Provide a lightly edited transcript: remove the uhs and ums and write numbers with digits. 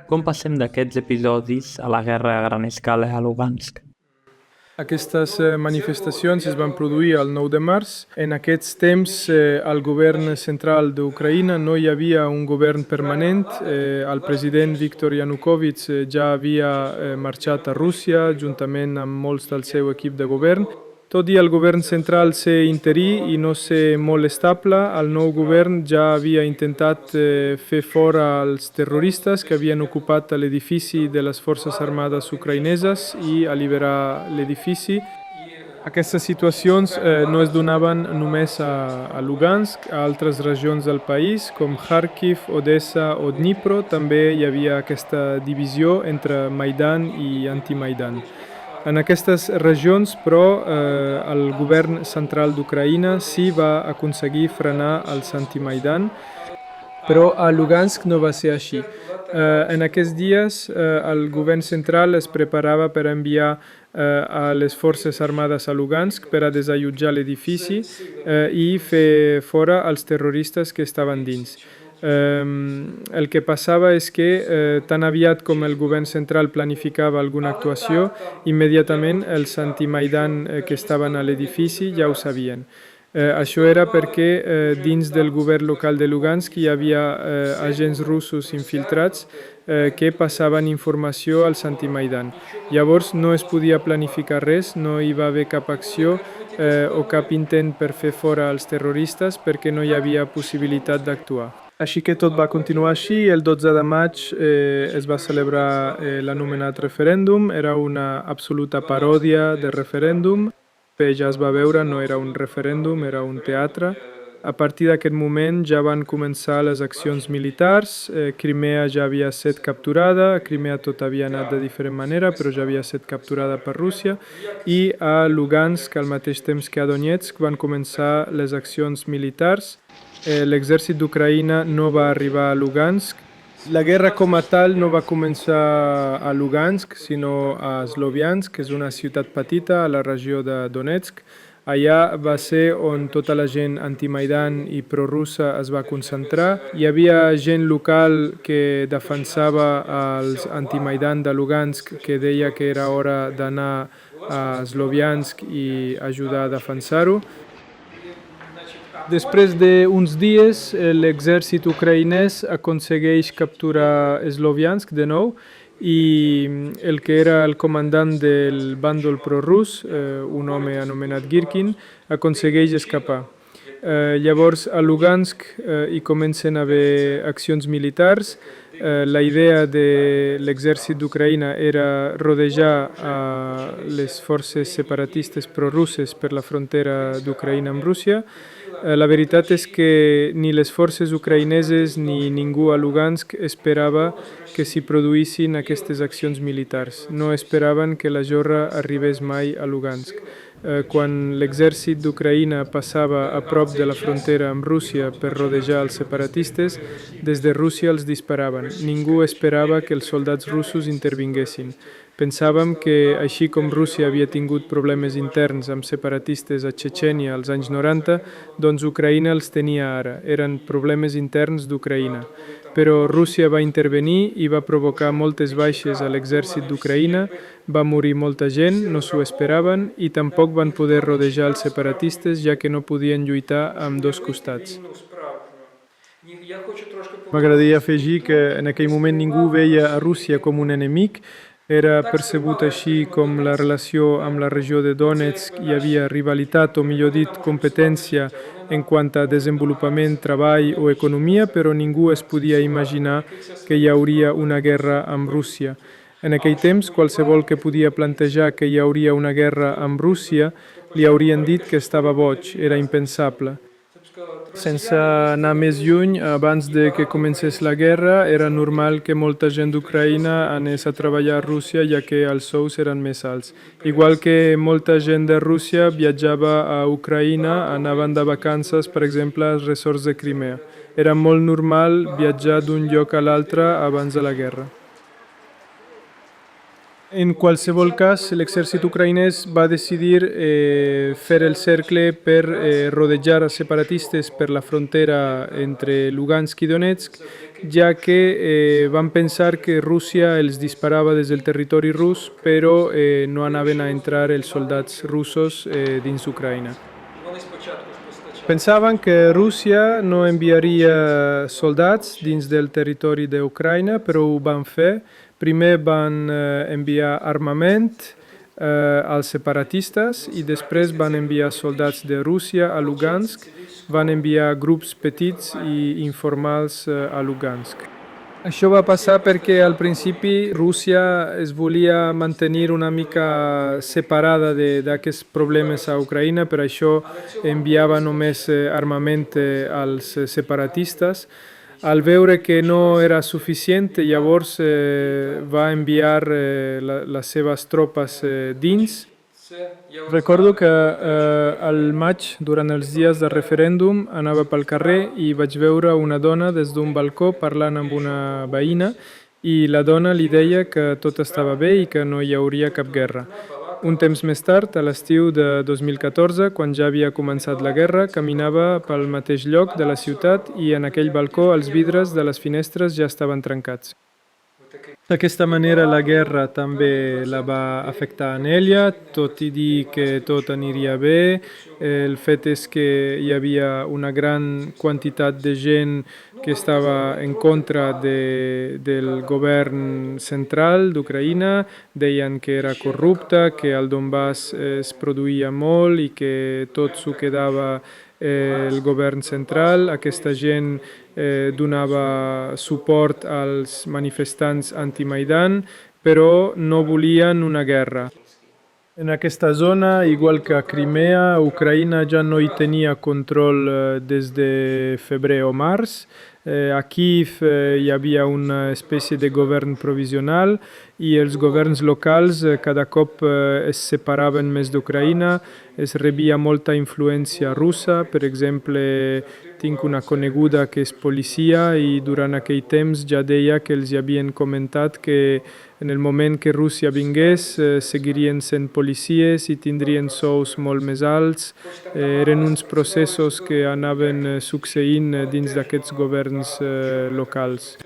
Com passem d'aquests episodis a la guerra a gran escala a Lugansk? Aquestes manifestacions es van produir el 9 de març. En aquests temps, al govern central d'Ucraïna no hi havia un govern permanent. El president Viktor Yanukovych ja havia marxat a Rússia juntament amb molts del seu equip de govern. Tot i el govern central ser interí i no ser molt estable, el nou govern ja havia intentat fer fora els terroristes que havien ocupat l'edifici de les Forces Armades ucraïneses i alliberar l'edifici. Aquestes situacions no es donaven només a Lugansk, a altres regions del país, com Kharkiv, Odessa o Dnipro, també hi havia aquesta divisió entre Maidan i anti-Maidan. En aquestes regions, però, el govern central d'Ucraïna sí va aconseguir frenar els anti-Maidan, però a Lugansk no va ser així. En aquests dies, el govern central es preparava per enviar a les forces armades a Lugansk per a desallotjar l'edifici i fer fora els terroristes que estaven dins. El que passava és que tan aviat com el govern central planificava alguna actuació, immediatament els anti-Maidan que estaven a l'edifici ja ho sabien. Això era perquè dins del govern local de Lugansk hi havia agents russos infiltrats que passaven informació als anti-Maidan. Llavors no es podia planificar res, no hi va haver cap acció o cap intent per fer fora els terroristes perquè no hi havia possibilitat d'actuar. Així que tot va continuar així. El 12 de maig es va celebrar l'anomenat referèndum. Era una absoluta paròdia de referèndum. Ja es va veure, no era un referèndum, era un teatre. A partir d'aquest moment ja van començar les accions militars. Crimea ja havia estat capturada. A Crimea tot havia anat de diferent manera, però ja havia estat capturada per Rússia. I a Lugansk, al mateix temps que a Donetsk, van començar les accions militars. L'exèrcit d'Ucraïna no va arribar a Lugansk. La guerra com a tal no va començar a Lugansk, sinó a Sloviansk, que és una ciutat petita a la regió de Donetsk. Allà va ser on tota la gent anti-Maidan i pro-russa es va concentrar. Hi havia gent local que defensava els anti-Maidan de Lugansk, que deia que era hora d'anar a Sloviansk i ajudar a defensar-ho. Després d'uns dies, l'exèrcit ucraïnès aconsegueix capturar Sloviansk de nou i el que era el comandant del bàndol prorús, un home anomenat Girkin, aconsegueix escapar. Llavors, a Lugansk hi comencen a haver accions militars. La idea de l'exèrcit d'Ucraïna era rodejar les forces separatistes prorusses per la frontera d'Ucraïna amb Rússia. La veritat és que ni les forces ucraïneses ni ningú a Lugansk esperava que s'hi produïssin aquestes accions militars. No esperaven que la guerra arribés mai a Lugansk. Quan l'exèrcit d'Ucraïna passava a prop de la frontera amb Rússia per rodejar els separatistes, des de Rússia els disparaven. Ningú esperava que els soldats russos intervinguessin. Pensàvem que, així com Rússia havia tingut problemes interns amb separatistes a Txetxènia als anys 90, doncs Ucraïna els tenia ara. Eren problemes interns d'Ucraïna. Però Rússia va intervenir i va provocar moltes baixes a l'exèrcit d'Ucraïna, va morir molta gent, no s'ho esperaven, i tampoc van poder rodejar els separatistes, ja que no podien lluitar amb dos costats. M'agradaria afegir que en aquell moment ningú veia a Rússia com un enemic. Era percebut així com la relació amb la regió de Donetsk hi havia rivalitat, o millor dit, competència en quant a desenvolupament, treball o economia, però ningú es podia imaginar que hi hauria una guerra amb Rússia. En aquell temps, qualsevol que podia plantejar que hi hauria una guerra amb Rússia li haurien dit que estava boig, era impensable. Sense anar més lluny, abans de que comencés la guerra, era normal que molta gent d'Ucraïna anés a treballar a Rússia, ja que els sous eren més alts. Igual que molta gent de Rússia viatjava a Ucraïna, anaven de vacances, per exemple, als resorts de Crimea. Era molt normal viatjar d'un lloc a l'altre abans de la guerra. En qualsevol cas, l'exèrcit ucraïnès va decidir fer el cercle per rodejar els separatistes per la frontera entre Lugansk i Donetsk, ja que van pensar que Rússia els disparava des del territori rus, però no anaven a entrar els soldats russos dins Ucraïna. Pensaven que Rússia no enviaria soldats dins del territori d'Ucraïna, però ho van fer. Primer van enviar armament als separatistes i després van enviar soldats de Rússia a Lugansk, van enviar grups petits i informals a Lugansk. Això va passar perquè al principi Rússia es volia mantenir una mica separada d'aquests problemes a Ucraïna, per això enviava només armament als separatistes. Al veure que no era suficient, llavors va enviar les seves tropes dins. Recordo que al maig, durant els dies del referèndum, anava pel carrer i vaig veure una dona des d'un balcó parlant amb una veïna i la dona li deia que tot estava bé i que no hi hauria cap guerra. Un temps més tard, a l'estiu de 2014, quan ja havia començat la guerra, caminava pel mateix lloc de la ciutat i en aquell balcó els vidres de les finestres ja estaven trencats. D'aquesta manera la guerra també la va afectar a ella, tot i dir que tot aniria bé. El fet és que hi havia una gran quantitat de gent que estava en contra del govern central d'Ucraïna, deien que era corrupte, que al Donbass es produïa molt i que tot s'ho quedava el govern central. Aquesta gent donava suport als manifestants anti-Maidan, però no volien una guerra. En aquesta zona, igual que a Crimea, Ucraïna ja no hi tenia control des de febrer o març. A Kiev hi havia una espècie de govern provisional i els governs locals cada cop es separaven més d'Ucraïna, es rebia molta influència russa. Per exemple, tinc una coneguda que és policia i durant aquell temps ja deia que els havien comentat que en el moment que Rússia vingués seguirien sent policies i tindrien sous molt més alts. Eren uns processos que anaven succeint dins d'aquests governs locals.